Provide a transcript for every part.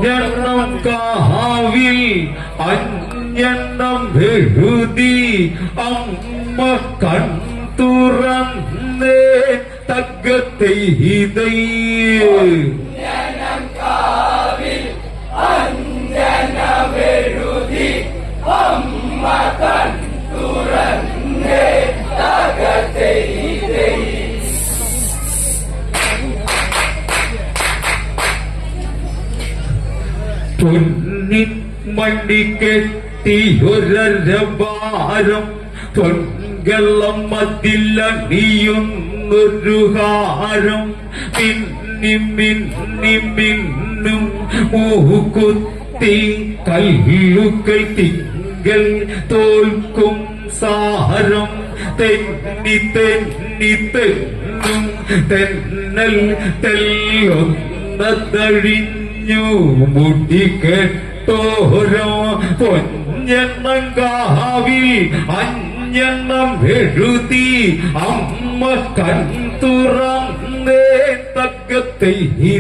അഞ്ഞെണ്ണം കാവിൽ അഞ്ഞെണ്ണം എഴുതി അമ്മ കൺ തുറന്നേ തക്കത്തെ പൊന്നിൻ മണ്ടി കെട്ടിയൊരഭാരം പൊൻകള്ളം മതിലണിയുന്നൊരു ഹാരം മിന്നി മിന്നി മിന്നും മൂക്കുത്തി കല്ലുകൾ തിങ്കൾ തോൽക്കും സാരം തെന്നി തെന്നി തെന്നും തെന്നൽ തെല്ലൊന്നതഴിഞ്ഞു മുടി കെട്ടോരോ പൊന്നെണ്ണം കാവിൽ അഞ്ഞെണ്ണം എഴുതി അമ്മ കൺ തുറന്നേ തക്കത്തെ ഈ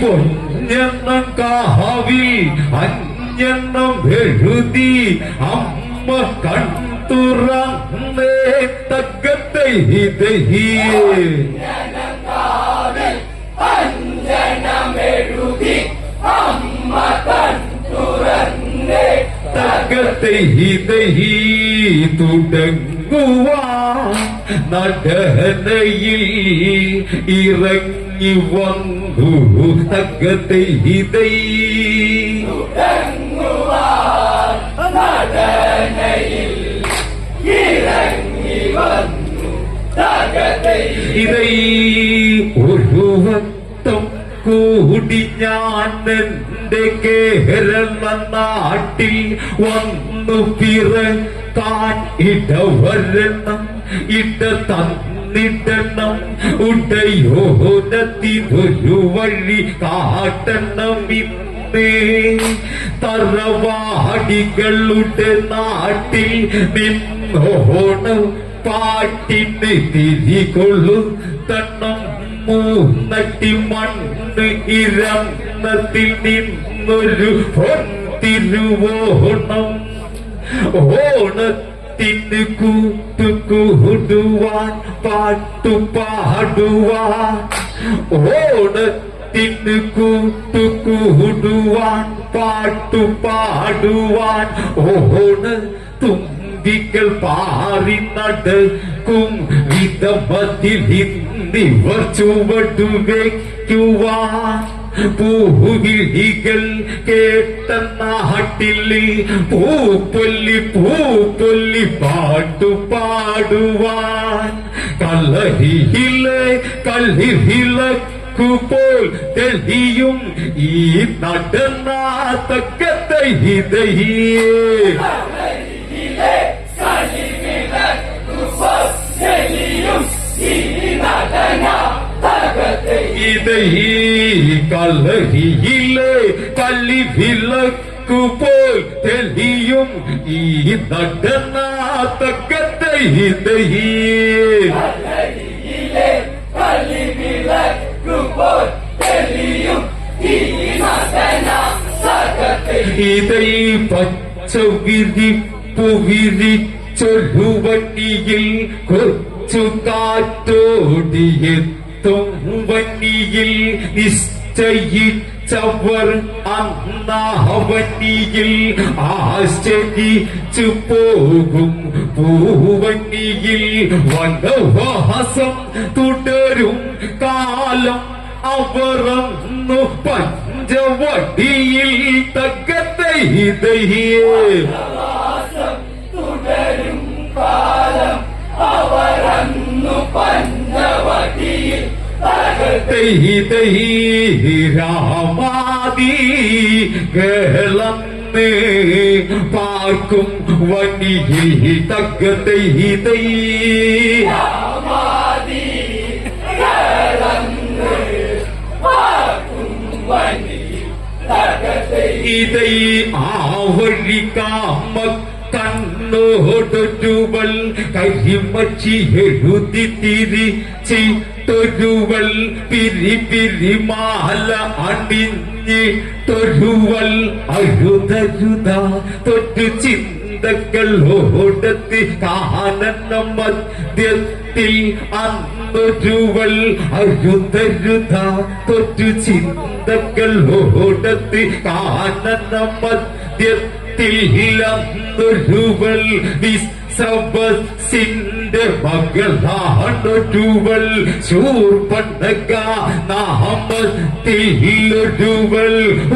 പൊന്നെണ്ണം കാവിൽ അഞ്ഞെണ്ണം എഴുതി അമ്മ കൺ തുറന്നേ തക്കത്തെ തുടങ്ങുവാൻ നടനയിൽ ഇറങ്ങി വന്നു തക്കത്തെ ഒരു വട്ടം കൂടി ഞാൻ എന്റെ കേരള നാട്ടിൽ വന്നു പിറക്കാൻ ഇടവരണം ഇട തന്നിടണം ഉടയോനത്തിനൊരു വഴി കാട്ടണം ഇന്നേ തറവാടികളുടെ നാട്ടിൽ നിന്നോണം പാട്ടിന് തിരികൊള്ളു തണ്ണം മൂന്നട്ടി മണ്ണ് ഇരന്നത്തിൽ നിന്നൊരു പൊൻതിരുവോണം ഓണത്തിന് കൂട്ടുകൂടുവാൻ പാട്ടുപാടുവാൻ ഓണത്തിന് കൂട്ടുകൂടുവാൻ പാട്ടുപാടുവാൻ ഓണ തുമ്പികൾ പാറി നടക്കും വിധമതിൽ ഇന്നിവർ ചുവടു വയ്ക്കുവാൻ പൂവിളികൾ കേട്ട നാട്ടില് പൂപ്പൊല്ലി പൂപ്പൊല്ലി പാട്ടുപാടുവാൻ കളിവിളക്കുപോൽ തെളിയും ഈ നടനാത്തക്കത്തെ കളരിയിലെ കളിവിളക്കുപോൽ തെളിയും ഈ നടനാത്തക്കത്തെ ഇതൈ പച്ച വിരിപ്പു വിരിച്ചൊരുവണ്ടിയിൽ കൊച്ചു കാറ്റോടിയെത്തും വന്നിയിൽ നിശ്ചയിച്ചവർ അന്നാവന്നിയിൽ ആശ്ചര്യച്ചു പോകും പൂവന്നിയിൽ വനവാസം തുടരും കാലം അവറന്നു പഞ്ചവടിയിൽ തകത്തെ തുടരും കാലം അവറന്നു പഞ്ചവടിയിൽ രാമാദി കേളന്ന് പാർക്കും വണ്ടിയിൽ തകത്തെ ഇതൈ ആ വഴി കാമക്കണ്ണ കണ്ണോടൊരുവൾ കരിമച്ചി എഴുതി തിരിച്ചിട്ടൊരുവൾ പിരിമാല അണിഞ്ഞിട്ടൊരുവൾ അഴുതരുത തൊട്ടു ചിന്തകളോടത്തി കാനന മധ്യത്തിൽ അന്നൊരുവൾ അഴുതരുത തൊട്ടു ചിന്തകളോടത്തി കാനന മധ്യത്തിൽ അന്നൊരുവൾ വിശ്രവസിന്റെ മകളാണൊരുവൾ ശൂർപ്പണഖ നാമത്തിലൊരുവൾ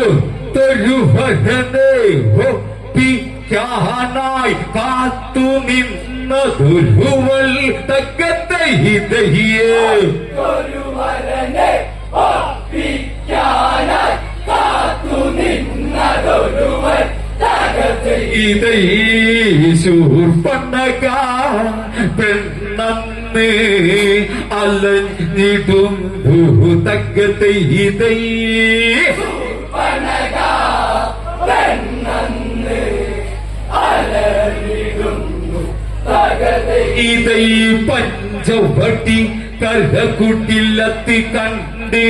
ഒത്തൊരുവനെ ഒപ്പിക്കാനായി കാത്തു നിന്നതൊരുവൾ തക്കത്തെ ഇതയെ ഒരുവരനെ ഒപ്പിക്കാനായി കാത്തു നിന്നതൊരുവൻ ഇതൈ ശൂർപ്പണഖ പെണ്ണന്ന് അലഞ്ഞിടുന്നു തക്കത്തെ ഇതൈ ശൂർപ്പണഖ പെണ്ണന്ന് അലഞ്ഞിടുന്നു തകത്തെ ഇതൈ പഞ്ചവടി കരകുട്ടിലത്തി കണ്ട്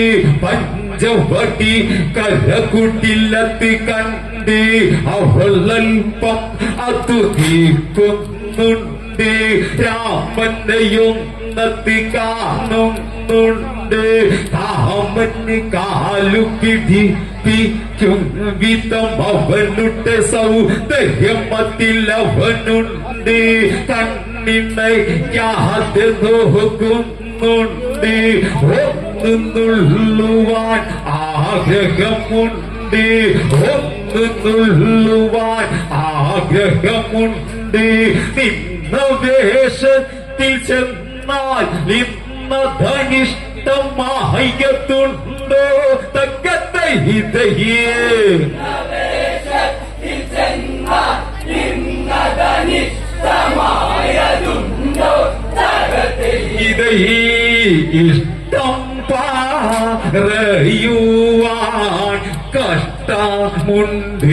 പഞ്ചവടി കരകുട്ടിലത്തി കണ്ട് അവളൽപ്പം അതു തീർക്കുന്നുണ്ട് രാമനെയൊന്നത്തി കാണുന്നുണ്ട് കാമന് കാലു പിടിപ്പിക്കും വിധം അവനുടെ സൗന്ദര്യമത്തിൽ അവനുണ്ട് കണ്ണിണയ്ക്കാതെ നോക്കുന്നുണ്ട് ഒന്നുള്ളുവാൻ ആഗ്രഹമുണ്ട് ഒന്നുള്ളുവാൻ ആഗ്രഹമുണ്ട് നിന്ന വേഷത്തിൽ ചെന്നാൽ നിന്ന ധനിഷ്ടമായതുണ്ടോ തക്കത്തെ ഇതയേ വേഷത്തിൽ ചെന്നാൽ നിന്നതനിഷ്ടമായതുണ്ടോ തകത്തെ ഇതൈ ഇഷ്ടം പറയുവാൻ കഷ്ടമുണ്ട്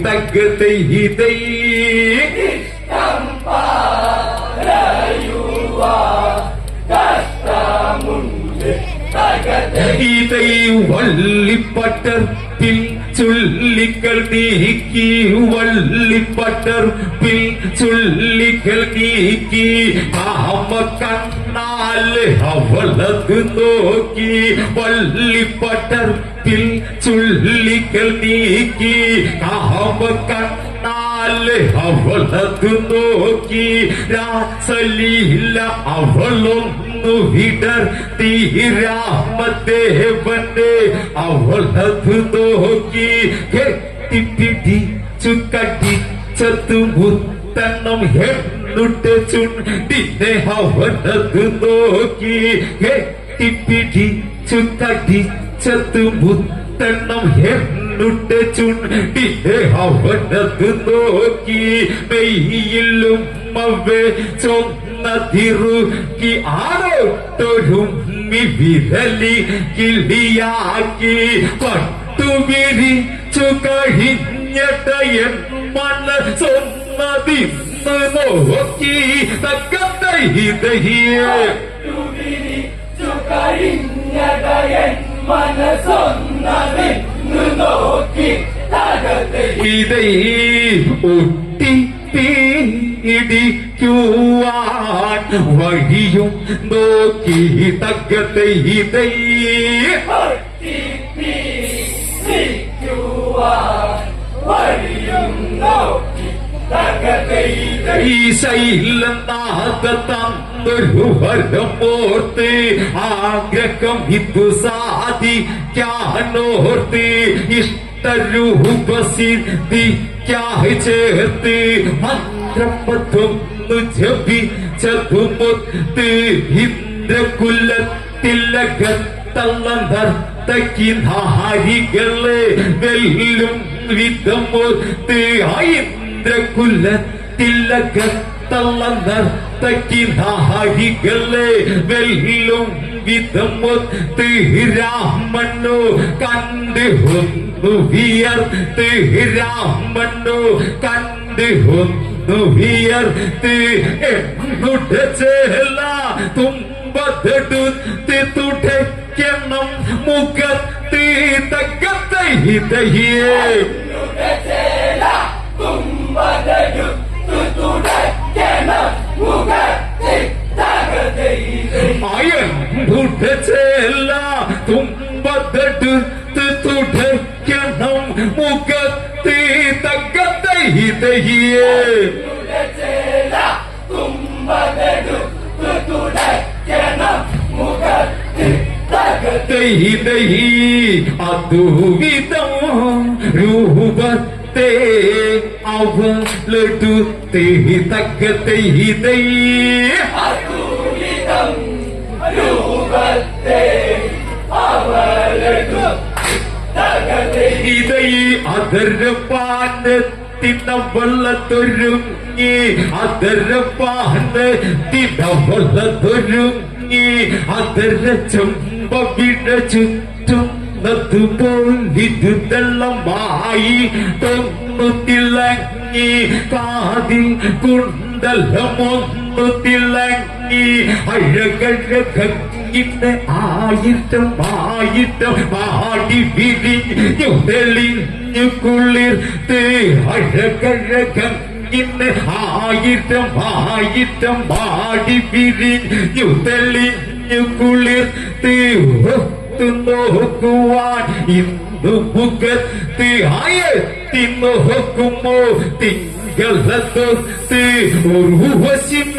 തക്കത്തെ ഇതൈ ഇഷ്ടം പറയുവാൻ കഷ്ടമുണ്ട് തകത്തെ ഇതൈ വള്ളിപ്പട്ടർപ്പിൽ ചുള്ളികൾ നീക്കി വള്ളിപ്പട്ടർപ്പിൽ ചുള്ളികൾ നീക്കി കാമ കണ്ണാല് അവളത് നോക്കി വള്ളിപ്പട്ടർപ്പിൽ ചുള്ളികൾ നീക്കി കാമ കണ്ണാല് അവളത് നോക്കി രാസലീല അവളൊന്നു വിടർത്തി രാമദേവന്റെ അവളത് നോക്കി കെട്ടിപ്പിടിച്ചു കടിച്ചതു മുത്തണം എന്നുടെ ചുണ്ടിനെ അവനത് നോക്കി കെട്ടിപ്പിടിച്ചു കടിച്ചതു മുത്തണം എന്നുടെ ചുണ്ടിനെ അവനത് നോക്കി മെയ്യിലും അവേ ചൊന്നതിറുക്കി ആരോട്ടൊരുമ്മി വിരലി കിളിയാക്കി പട്ടുവിരിച്ചു കഴിഞ്ഞിട്ടയൻ മനസ്സൊന്നതിന്ന് നോക്കി തക്കത്തെ ഇതഹിയെ തുവിരിച്ചു കഴിഞ്ഞടയൻ മനസ്സൊന്നതിന്നു നോക്കി തകത്തെ ഇതൈ ഒട്ടി ഇടിക്കുവാൻ വഴിയും നോക്കി തക്കത്തെ ഇതൈ വഴിയും നോക്കി തകത്തെ ഈ ശൈലനാഥ തന്നൊരു വരമോർത്ത് ആഗ്രഹം ഇതു സാധിക്കാനോർത്ത് ഇഷ്ടരൂപസിദ്ധിക്കായി ചേർത്ത് മന്ത്രപത്തൊന്നു ജപിച്ചതുമൊത്ത് ഇന്ദ്രകുലത്തിലകത്തള്ള നർത്തകി നാരികളെ വെല്ലും വിധമൊത്ത് ഇന്ദ്രകുലത്തിലകത്തള്ള നർത്തകി നാരികളെ വെല്ലും വിധമൊത്ത് രാമനോ കണ്ട് ഒന്നു വിയർത്ത് രാമനോ കണ്ട് ഒന്നു ഒന്നു വിയർത്ത് എന്നുടെ ചേല തുമ്പതെടുത്ത് തുടയ്ക്കണം മുഖത്ത് തകത്തൈതയേ അയന്നുടെ ചേല തുമ്പതെടുത്ത് തുടയ്ക്കണം മുഖത്ത് തകത്തൈതയേ അതുവിധം രൂപത്തെ അവളെടുത്തേ തകത്തൈതൈ ഇതൈ അതരപ്പാനത്തിനവളത്തൊരുങ്ങി അതരപ്പാനത്തിനവളത്തൊരുങ്ങി അതര ചെമ്പ വിട ചുറ്റുന്നതുപോലിതു തെള്ളമായി തൊന്നു തിളങ്ങി കാതിൽ കുണ്ടലമൊന്നു തിളങ്ങി അഴകഴകിന്റെ ആയിരം ആടി വിരിഞ്ഞു തെളിഞ്ഞു കുളിർത്ത് അഴകഴകിന്റെ ആയിരം ആടി വിരിഞ്ഞു തെളിഞ്ഞു കുളിർത്ത് നോക്കുവാൻ ഇന്നു മുഖത്ത് ആയത്തി നോക്കുമോ തിങ്കളത്തൊത്ത്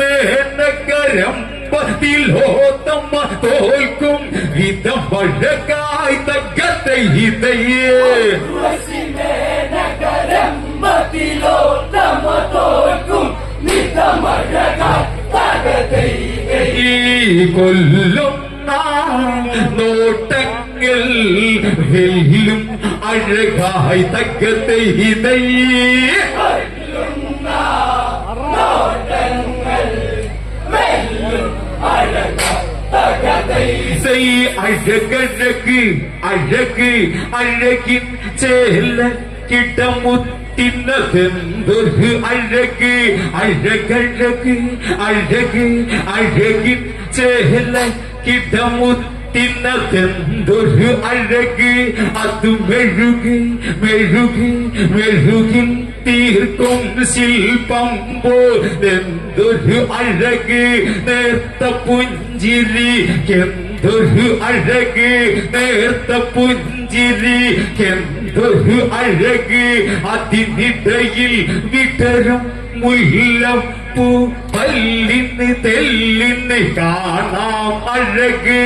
ഉർവശിമേനകരം പതിലോത്തമ്മ തോൽക്കും വിധമഴകായി തകത്തൈതയേ ഈ കൊല്ലും നോട്ടങ്ങൾ വെയിലും അഴകായി തകത്തൈതൈ അഴകഴക് അഴക് അഴകിൻ ചേല കിടമുത്തിനതെന്തൊരു അഴക് അഴകഴക് അഴക് അഴകിൻ ചേല കിടമുത്തിനതെന്തൊരു അഴക് അത് മെഴുകിൽ തീർക്കും ശില്പം പോലെന്തൊരു അഴക് നേർത്ത പുഞ്ചിരി എന്തൊരു അഴക് നേർത്ത പുഞ്ചിരി എന്തൊരു അഴക് അതിനിടയിൽ വിടരും മുല്ലപ്പൂ പല്ലിന് തെല്ലിന് കാണാം അഴക്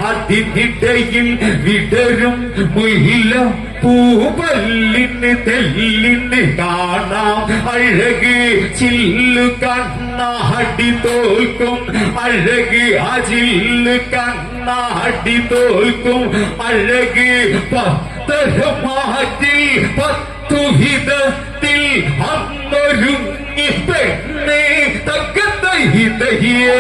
അതിനിടയിൽ വിടരും മുല്ലപ്പൂ പല്ലിന് തെല്ലിന് കാണാം അഴക് ചില്ലു കണ്ണാടി തോൽക്കും അഴക് ആ ചില്ലു കണ്ണാടി തോൽക്കും അഴക് പത്തരമാറ്റിൽ പത്തുവിധത്തിൽ അന്നൊരുങ്ങി പെണ്ണേ തകത്തൈതയേ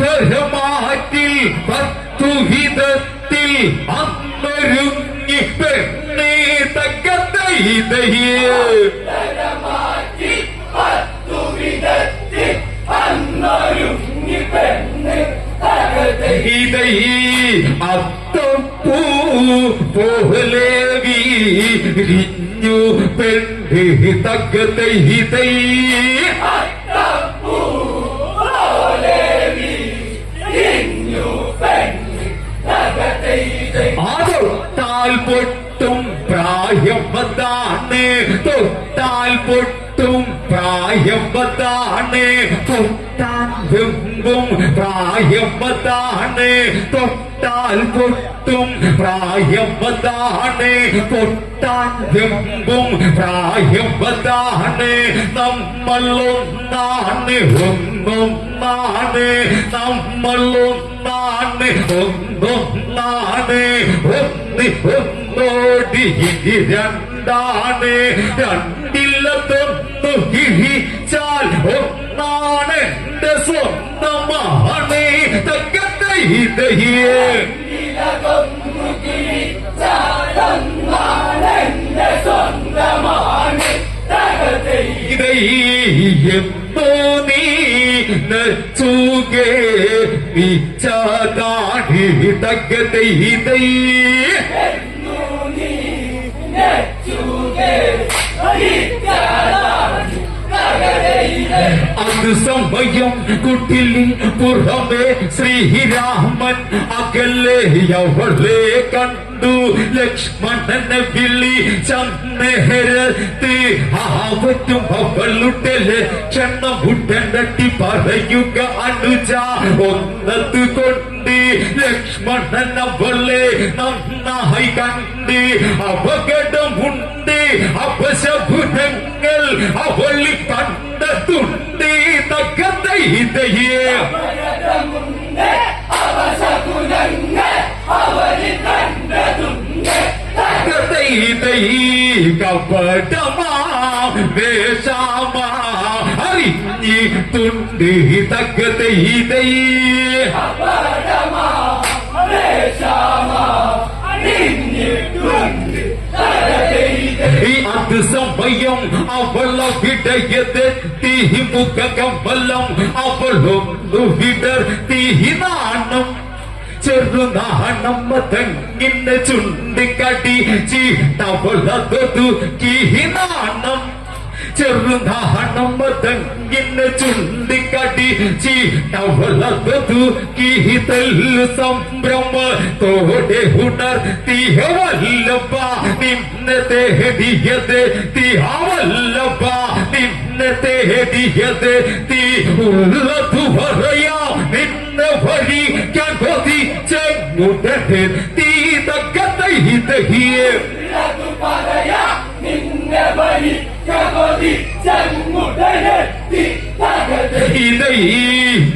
അവതരമാറ്റിൽ പത്തുവിധത്തിൽ അന്നൊരുങ്ങി പെണ്ണേ തകത്തൈതയേ ഇതൈ അത്തപ്പൂ പോലെ വിരിഞ്ഞു പെണ്ണ് തകത്തൈതൈ തൊട്ടാൽ പൊട്ടും പ്രായമതാണ് തൊട്ടാൽ പൊട്ടും പ്രായമതാണ് തൊട്ടാൻ വെമ്പും പ്രായമതാണ് തൊട്ടാൽ പൊട്ടും പ്രായമതാണ് തൊട്ടാൻ വെമ്പും പ്രായമതാണ് നമ്മൾ ഒന്നാണ് ഒന്നൊന്നാണ് നമ്മൾ ഒന്നാണ് ഒന്നൊന്നാണ് ഒന്നോടി രണ്ടാണ് രണ്ടില്ലതൊന്നു കിഴിച്ചാൽ ഒന്നാണ് എന്റെ സ്വന്തമാണ് തകത്തൈതയേ എന്തോ നീ നച്ചുകേ നിച്ചതാടി തകതൈ തൈ എന്നു നീ നെച്ചുകേ ഇറ്റാടാടി തകതൈതൈ അത് സമയം കുട്ടിലിൽ പുറമെ ശ്രീരാമൻ അകലെ അവളെ കണ്ടു ലക്ഷ്മണനെ വിളിച്ചേരത്ത് ആവറ്റും അവളുടെ ലക്ഷണം തട്ടി പറയുക അനുജ ഒന്നത് കൊണ്ട് ലക്ഷ്മണൻ അവളെ നന്നായി കണ്ട് അപകടമുണ്ട് അപശകുനങ്ങൾ അവളിൽ കണ്ടെത്തുണ്ട് തകതൈതയേ അപകടമുണ്ട് അവശകുനങ്ങൾ അവരിൽ കണ്ടതുണ്ട് കപടമാ വേഷമാ അറിഞ്ഞിട്ടുണ്ട് തകതൈതൈ അപകടമാ വേഷമാ അറിഞ്ഞിട്ടുണ്ട് തകതൈതൈ അത് സമയം അവളവിടയതെത്തി മുഖകമലം അവളൊന്നു വിടർത്തി നാണം ചെറുനാണം തെങ്ങിന് ചുണ്ടിക്കടി ചീട്ടവളതു കീനാണം ചെറുനാണം തെങ്ങിന് ചുണ്ടിക്കടി ചീട്ടവളതു കീതല്ലു സംഭ്രമത്തോടെ ഉണർത്തിയ വല്ലഭ നിന്നെ തേടിയത് തീവല്ലഭ നിന്നെ തേടിയത് തീ ഉള്ളതു പറയാ നിന്നെ വഴിക്കാൻ കൊതിച്ചുടനെ തീ തകതൈതയേ ഇല്ലതു പറയാ നിന്നെ വഴിക്കൊതിച്ചങ്ങുടനെത്തി തകതൈ ഇതൈ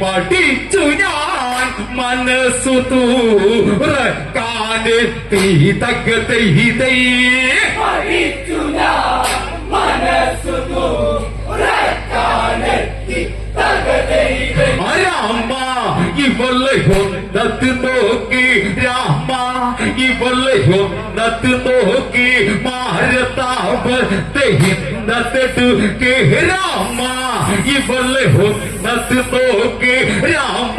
പഠിച്ചു ഞാൻ മനസ്സു തൂറക്കാനെത്തി തകതൈതൈ പഠിച്ചു ഞാൻ മനസ്സു തുറക്കാനെത്തി തകതൈതൈ രാമ ഇവളെ ഒന്നത് നോക്കി രാമ ഇവളെ ഒന്നത് നോക്കി മാരതാപത്തെ ഹിന്നത്തെടുക്കെ രാമ ഇവളെ ഒന്നത് നോക്കി രാമ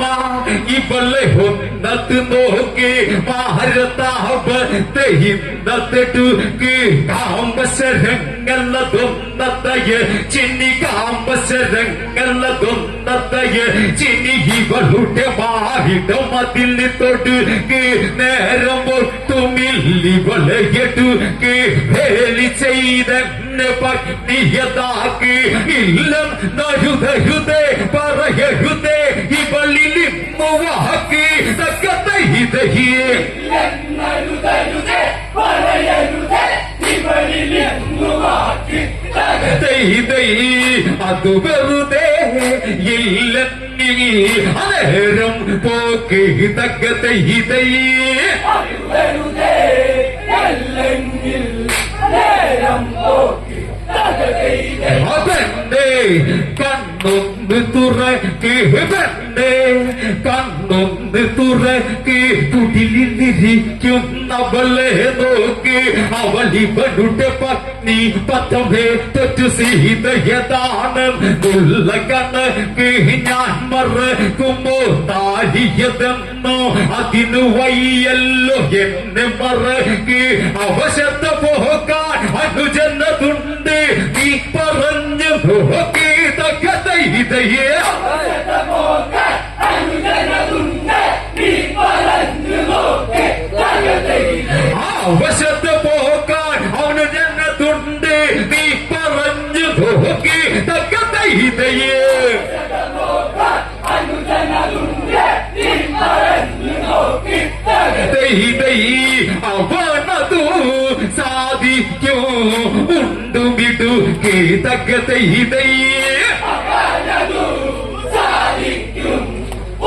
ഇവളെ ഒന്നത് നോക്കി മാരതാപത്തെ ഹിന്നത്തെടുക്കെ കാമ്പശരങ്ങളതൊന്നതയ ചിന്നി കാമ്പശരങ്ങളതൊന്നതയ ചിന്നി ഇവളുടെ മാറിടം അതിൽ തൊടുക്ക് നേരം ഒട്ടുമില്ലിവളെ എടുക്ക് വേലി ചെയ്തെന്നെ പട്ടിയതാക്ക് ഇല്ലം നഴുതഴുതേ പറയഴുതേ ഇവളിലിമ്മുവാക്ക് തകതൈതയേ എന്നരുതരുതേ പറയരുതേ ഇവരിലെന്നുവാക്കി തകതൈ അത് വെറുതെ ഇല്ലെങ്കിൽ അനേരം പോക്ക് തകതൈതയേ വെറുതെ അല്ലെങ്കിൽ നേരം പോക്കി തകതൈതൈ അവന്റെ കണ്ണൊന്ന് തുറക്ക് അവന്റെ കണ്ണൊന്ന് തുറക്ക് കുടിലിരിക്കുന്നവളെ നോക്ക് അവളിവളുടെ പത്നി പത്തമേ തൊറ്റു സീതയതാണ് ഉള്ള കണക്ക് ഞാൻ മറക്കുമ്പോ താരിയതെന്നോ അതിനു വയ്യല്ലോ എന്നെ മറക്ക് അവശത പോകാൻ അനുജനതുണ്ട് നീ പറഞ്ഞു നോക്കി തകതൈതയേ അനുജനതുണ്ട് നീ പറഞ്ഞു നോക്ക് തകതൈതൈ അവശത പോകാൻ അനുജനതുണ്ട് നീ പറഞ്ഞു നോക്കി തകതൈതയേ അനുജനതുണ്ട് നീ പറഞ്ഞു നോക്കി തകതൈതൈ അവനതു സാധിക്കും ഉണ്ടുമിടുക്കി തകതൈതയേ അവനതു സാധിക്കും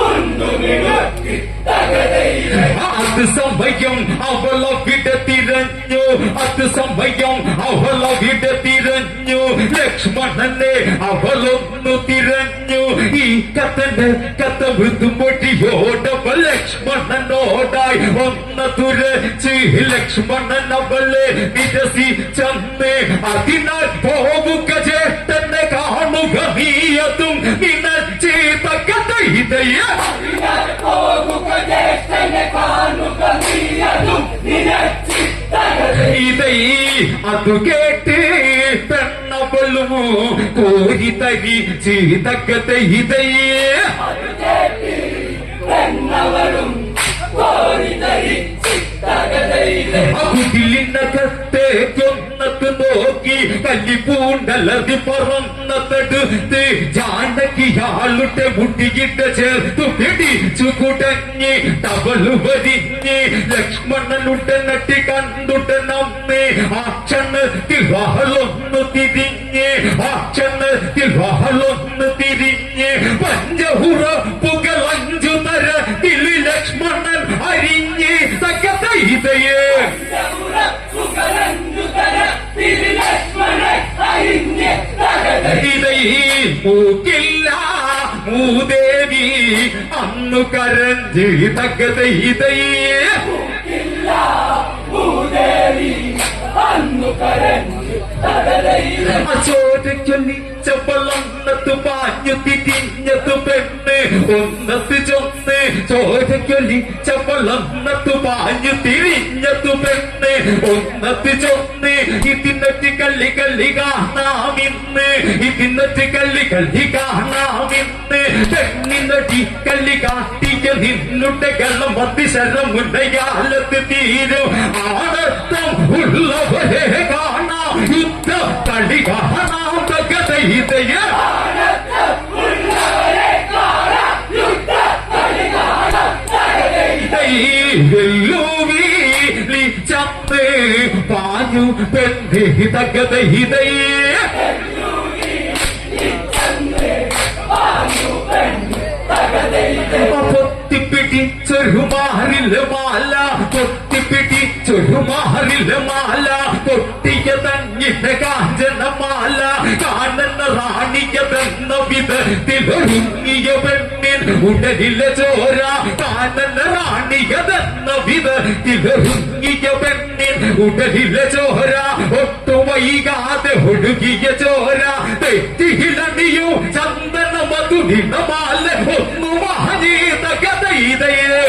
ഉണ്ടുമിടുക്കി തകതൈതൈ അത് സമയം അവളവിടെ തിരഞ്ഞു അത് സമയം അവളവിടെ തിരഞ്ഞു ലക്ഷ്മണനെ അവളൊന്നു തിരഞ്ഞു ഈ കഥന്റെ കഥ മൃദുമൊഴിയോടവ ലക്ഷ്മണനോടായി ഒന്ന തുരച്ച് ലക്ഷ്മണൻ അവളെ നിരസിച്ചന്ന് അതിനാൽ പോവുക ചേട്ടനെ കാണുക നീയതും നിനച്ച് തക്കതയിതയ ഇതൈ അതു കേട്ട് പെണ്ണവളും കോരി തരി ചെയ്തകതയിതയേ കുടിലിനകത്തേക്കൊന്നത് നോക്കി കല്ലിപ്പൂണ്ടലതി പറന്നതെടുത്ത് ജാനകിയാളുടെ മുടിയിട്ട് ചേർത്തു പിടിച്ചു കുടഞ്ഞ് തവളു വരിഞ്ഞ് ലക്ഷ്മണനുടെ നട്ടി കണ്ടുടനമ്മേ ആ ക്ഷണത്തിൽ വാളൊന്നു തിരിഞ്ഞ് ആ ക്ഷണത്തിൽ വാളൊന്നു തിരിഞ്ഞ് പഞ്ചഹുറപ്പുകൾ 5 തരത്തിൽ ലക്ഷ്മണൻ അരിഞ്ഞ് തക്കതയിതയേ ഇതൈ മൂക്കില്ല മൂദേവി അന്നു കരഞ്ച് തക്കതയിതയേ ചോരയ്ക്കൊല്ലിച്ച വളർന്നതു പാഞ്ഞു തിരിഞ്ഞതു പെണ്ണ് ഒന്നത്ത് ചൊന്ന് ചോരയ്ക്കൊല്ലിച്ച വളർന്നതു പാഞ്ഞു തിരിഞ്ഞതു പെണ്ണ് ഒന്നത്ത് ചൊന്ന് ഇതിനൊറ്റ കള്ളി കള്ളി കാണാമിന്ന് ഇതിനൊറ്റ കള്ളി കള്ളി കാണാമിന്ന് പെണ്ണിനൊറ്റി കള്ളി കാട്ടിക്ക നിന്നുടെ കള്ളം അതിശരം മുന്നയാലത്ത് തീരും ആണത്തം ഉള്ളവരെ കാണാം യുദ്ധ കളി കാണാം തകതയിതയ ചത്ത് പാഞ്ഞു പെണ്ണി തകതയിതയേ പൊത്തിപ്പിടിച്ചൊരുമാറില്ല മാല പൊത്തിപ്പിടിച്ചൊരുമാറില്ല മാല പൊട്ടിയ തന്നിന്റെ കാഞ്ചനമാല കാണുന്ന റാണിയതെന്ന വിധത്തിലൊരുങ്ങിയ പെണ്ണിൻ ഉടലിലെ ചോര കാണുന്ന റാണിയതെന്ന വിധത്തിലൊരുങ്ങിയ പെണ്ണിൻ ഉടലിലെ ചോര ഒട്ടു വൈകാതെ ഒഴുകിയ ചോര തെറ്റിയിലണിയോ ചന്ദന മധുരിണമാല ഒന്നു മഹനീത കഥയിതയേ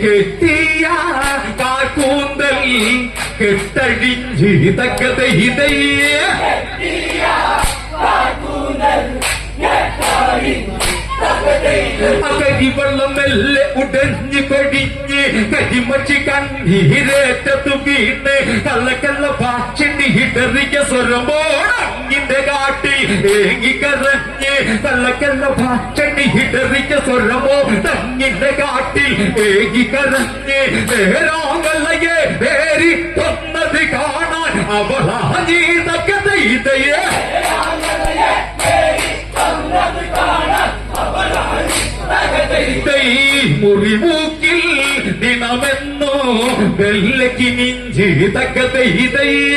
കെട്ടിയ കാക്കൂന്തൽ കെട്ടഴിഞ്ച് തക്കതയിതയേ കരിവെള്ളം മെല്ലെ ഉടഞ്ഞു കൊടിഞ്ഞ് കരിമച്ചി കണ്ണീരേറ്റത്തു വീണ് കള്ളക്കള്ള ഭാഷണി ഇടറിയ സ്വരമോടങ്ങിന്റെ കാട്ടിൽ ഏങ്ങിക്കരഞ്ഞ് കള്ളക്കള്ള ഭാഷണി ഇടറിയ സ്വരമോ തങ്ങിന്റെ കാട്ടിൽ ഏങ്ങിക്കരഞ്ഞ് നേരാങ്കള്ളയെ പേരി തൊന്നത് കാണാൻ അവളാ ജീതകതയിതയേ മുറിമൂക്കിൽ ദിനമെന്നോ വെള്ളക്ക് നിഞ്ച് തക്കതയിതയേ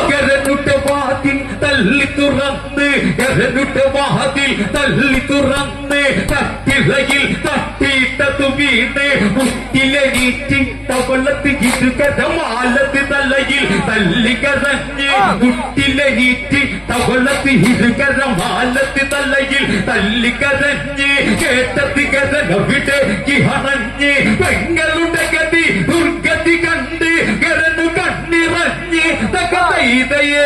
കരനുട്ട വാതിൽ തല്ലി തുറന്ന് കരനുട്ട വാതിൽ തല്ലി തുറന്ന് തട്ടിലയിൽ തട്ടിയിട്ടതു വീണ് മുട്ടിലെണീറ്റ് തവളത്ത് ഇരുകരമാലത്ത് തലയിൽ തല്ലി കരഞ്ഞ് മുട്ടിലെണീറ്റ് തവളത്ത് ഇരുകരമാലത്ത് തലയിൽ തല്ലി കരഞ്ഞ് കേട്ടത് കരനവിടേക്ക് ഹണഞ്ഞ് പെങ്ങളുടെ ഗതി ദുർഗതി കണ്ട് കരനു കണ്ണിറഞ്ഞ് തകതയിതയേ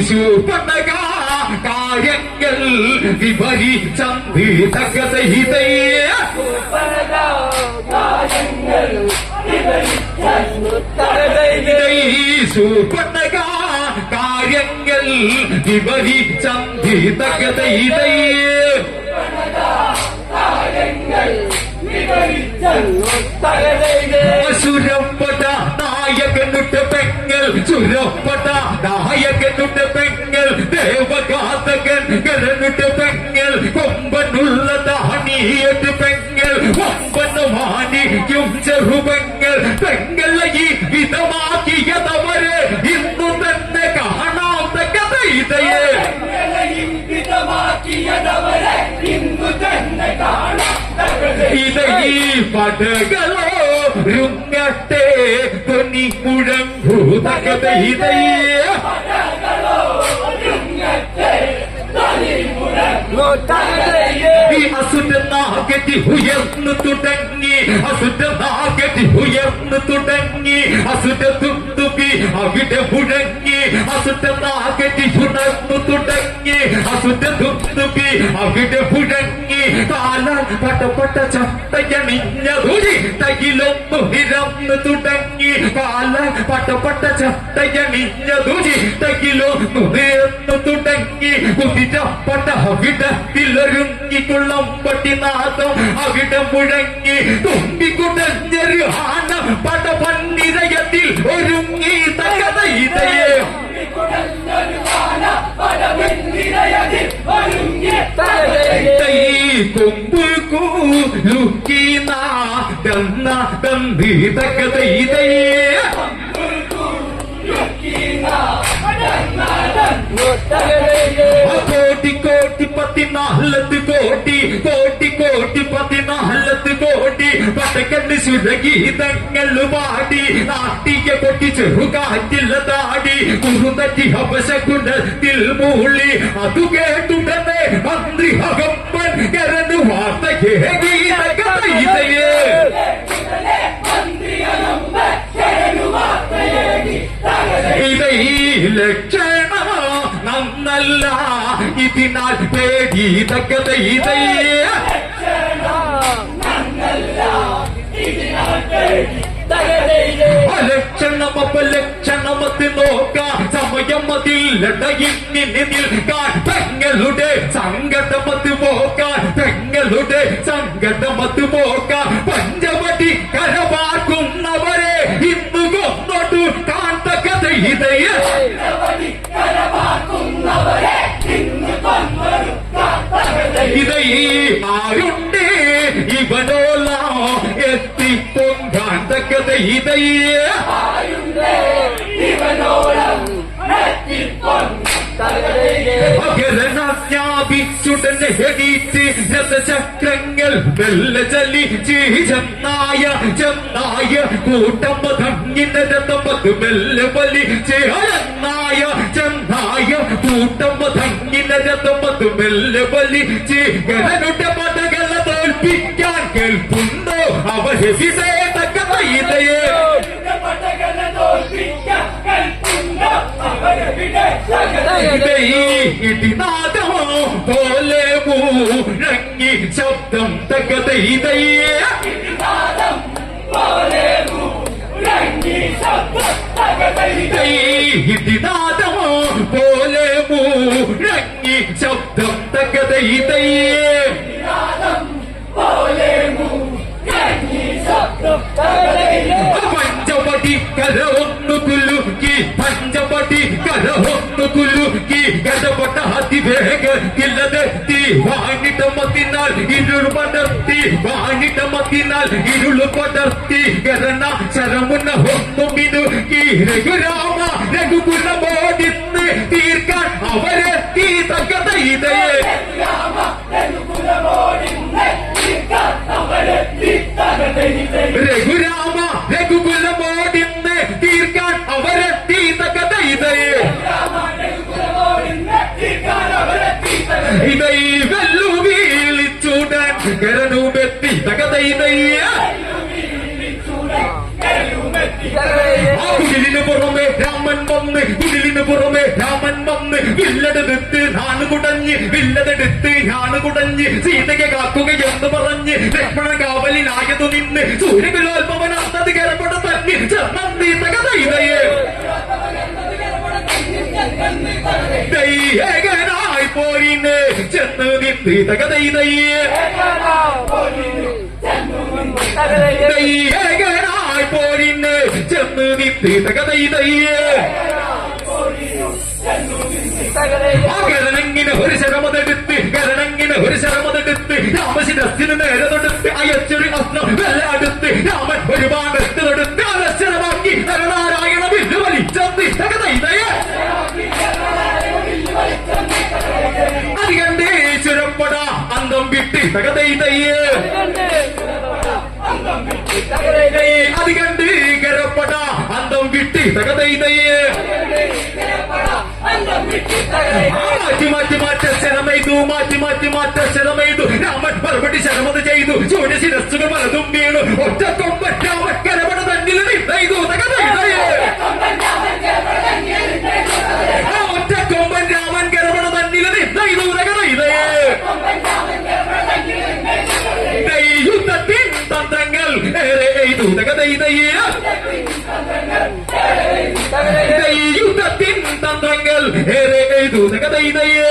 ശൂർപ്പണക കാര്യങ്ങൾ വിപരീച്ചന്തി തകതയിതയേ ശൂർപ്പണക കാര്യങ്ങൾ വിപരീച്ചന്തി തകതയിതയേ സുരപ്പട നായകനുടെ പെങ്ങൾ സുരപ്പട നായകനുടെ പെങ്ങൾ ദേവഘാതകൻ കരനുടെ പെങ്ങൾ കൊമ്പനുള്ള ദാണിയത് പെങ്ങൾ കൊമ്പന് മാനിക്കും ചെറുപെങ്ങൾ പെങ്ങളെ ഈ വിധമാക്കിയതവര് ഇന്നു തന്നെ കാണാത്ത കഥ ഇതയെ വിധമാക്കിയതവരെ ഇന്നു തന്നെ കാണാം ഇതൈ പടകളോ രുങ്ങട്ടെ ധ്വനി മുഴങ്ങൂ തകത ഇതയെ ഈ അസുരനാഗതി ഉയർന്നു തുടങ്ങി അസുരനാഗതി ഉയർന്നു തുടങ്ങി അസുര തുമ്പി അവിടെ മുഴങ്ങി അസുരനാഗതി ഉണർന്നു തുടങ്ങി അസുര തുമ്പി അവിടെ മുഴങ്ങി കാലാൽ പട്ടപ്പെട്ട ചട്ടയണിഞ്ഞതുരി തകിലൊന്നു നിരന്നു തുടങ്ങി കാലാൽ പട്ടപ്പെട്ട ചട്ടയണിഞ്ഞതുരി തകിലൊന്നു നിരന്നു തുടങ്ങി കുതിരപ്പട്ട അവിടത്തിലൊരുങ്ങിക്കൊള്ളം പട്ടിനാഥം അവിടെ മുഴങ്ങി തുമ്പിക്കുടഞ്ഞൊരു ആന പട പന്നിരയത്തിൽ ഒരുങ്ങി തകത ഇതയെ കൊമ്പ് കൂലുക്കീന തന്നി തകത ഇതയെ കോടി കോടി പതിനാലത്ത് കോടി കോടി കോടി പതിനാലത്ത് കോടി പടക്കണ്ണ് സുരഗീതങ്ങൾ പാടി നാട്ടിയ കൊട്ടി ചെറുകാറ്റില്ല താടി കുറുതറ്റി അപശകുലത്തിൽ മൂളി അതു കേട്ടുടനെ മന്ത്രി അകമ്പൻ കരണ് വാർത്തയെ ഗീതകഥ ഇതയെ ഇതൈ ലക്ഷണ നന്നല്ല ഇതിനാൽ പേടി തക്കത ഇതയെ ലക്ഷണമത്ത് നോക്കാം സമയം അതില്ലടയിന്നിൽ നിൽക്കാൻ പെങ്ങളുടെ സങ്കടമത്ത് പോക്കാൻ പെങ്ങളുടെ സങ്കടമത്ത് പോക്കാൻ പഞ്ചവടി കരവാർക്കുന്നവരെ ഇന്നു കൊന്നോട്ടു കാന്തകഥ ഇതയെ ഇതൈ ആരുണ്ട് ഇവനോല എത്തിപ്പൊങ്കാൻ തക്കത ഇതയെ ാപിച്ചുടനെ എണീറ്റ് രഥചക്രങ്ങൾ മെല്ലെ ചലിച്ച് ചെന്നായ കൂട്ടം തങ്ങിന രഥമത് മെല്ലെ വലിച്ച് അരന്നായ ചെന്നായ കൂട്ടം തങ്ങിന രഥമത് മെല്ലെ വലിച്ച് ഗരനുടെ പടകളെ തോൽപ്പിക്കാൻ കേൾപ്പുണ്ടോ അവരെ വിധേയതക്കത ഇതയെ ഇടിനാദമോ പോലെ മൂഴങ്ങി ശബ്ദം തകത ഇതയെ ഇടിനാദമോ പോലെ മൂഴങ്ങി ശബ്ദം തകത ഇതയെ പഞ്ചവടി കരവൊന്നു കുലുക്കി പഞ്ചവടി കരവൊന്നു കുലുക്കി കരപട്ട അതിവേഗത്തിലതെത്തി വാണിടമത്തിനാൽ ഇരുൾ പടർത്തി വാണിടമത്തിനാൽ ഇരുൾ പടർത്തി കരണ ശരമുന്ന ഒന്നു മിനുക്കി രഘുരാമ രഘുകുലമോടിന്ന് തീർക്കാൻ അവരെത്തി തകത ഇതയെ രഘുരാമ രഘുകുലമോടിന്ന് തീർക്കാൻ അവരെത്തി തകത ഇതയെ ഇതൈ വെല്ലു വീളിച്ചൂടൻ കരനുമെത്തി തകത ഇതയെ കുടിലിന് പുറമെ രാമൻ വന്ന് കുടിലിന് പുറമെ രാമൻ വന്ന് വില്ലടെടുത്ത് നാണ് കുടഞ്ഞ് വില്ലതെടുത്ത് ഞാണ് കുടഞ്ഞ് സീതയെ കാക്കുക എന്ന് പറഞ്ഞ് ലക്ഷ്മണ കാവലിനായതു നിന്ന് സൂര്യകുലോത്ഭവനാത്തത് കരപട തന്നെ നന്ദി തകത ഇതയെ ഏകനായി പോരിന് ചെന്ന് നിന്നി തകത ഇതയെ ഏകനായി പോരിന് ചെന്ന് നിന്നി തകത ഇതയെ കരണങ്ങിന് ഒരു ശരമതെടുത്ത് കരണങ്ങിന് ഒരു ശരമതെടുത്ത് രാമശിരസിന് നേരെ തൊടുത്ത് അയച്ചൊരു അസ്ത്രം വെല്ലാടുത്ത് രാമൻ ഒരു ഭാഗത്ത് തൊടുത്ത് അലക്ഷരമാക്കി നരനാരായണ വില്ല് വലിച്ചെത്തി തകതൈതയെ അത് കണ്ടേ ചുരപ്പട അന്തം വിട്ട് തകതൈതയെ അത് കണ്ട് കരപ്പട അന്തം വിട്ട് തകതൈതയെ മാറ്റി മാറ്റി മാറ്റ ശരമെയ്തു മാറ്റി മാറ്റി മാറ്റ ശരമെയ്തു രാമൻ മറുപടി ശരമത് ചെയ്തു ചൂട് ശിരസ്സുകൾ പലതും വീണു ഒറ്റ കൊമ്പൻ രാമൻ കരപട തന്നിൽ നിന്നൈതു തകതൈതയെ ഒറ്റ കൊമ്പൻ രാമൻ കരപട തന്നിൽ നിന്നൈതു തകതൈതയെ യുദ്ധത്തിൻ തന്ത്രങ്ങൾ ഏറെ എയ്തു തകതൈതയെ യുദ്ധത്തിൻ തന്ത്രങ്ങൾ ഏറെ എയ്തു തകതൈതയെ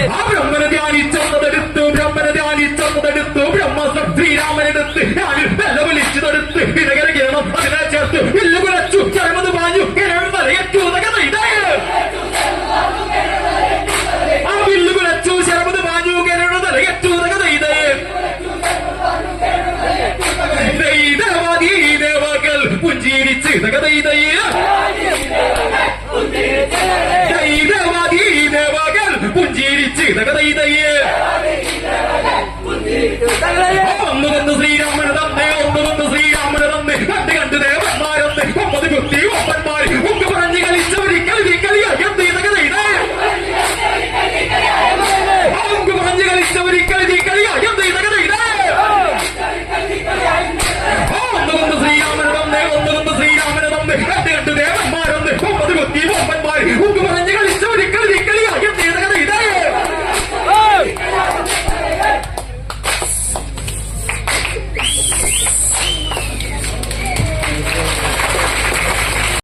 ആ ബ്രഹ്മനെ ധ്യാനിച്ചെന്നതെടുത്തു ബ്രഹ്മനെ ധ്യാനിച്ചെന്നതെടുത്തു ബ്രഹ്മാസ്ത്രം ശ്രീരാമനെടുത്ത് ഞാനിൽ വെല്ല വിളിച്ചു തടുത്ത് വിനകര കേണം അതിനെ ചേർത്ത് വില്ല് കുലച്ചു ചരമത് പാഞ്ഞു കിരണം തലയറ്റു തകതൈതയെ ആ വില്ല് കുലച്ചു ശരമത് പാഞ്ഞു കിരണം തലയറ്റു തകതൈതയെ ദേവാദി ദേവാക്കൾ പുഞ്ചിരിച്ച് തകതൈതയെ ദേവാദി ദേവാക്കൾ പുഞ്ചിരിച്ച് തകതൈതയെ ഒന്നു വന്ന് ശ്രീരാമന് തന്നെ ഒന്നു വന്ന്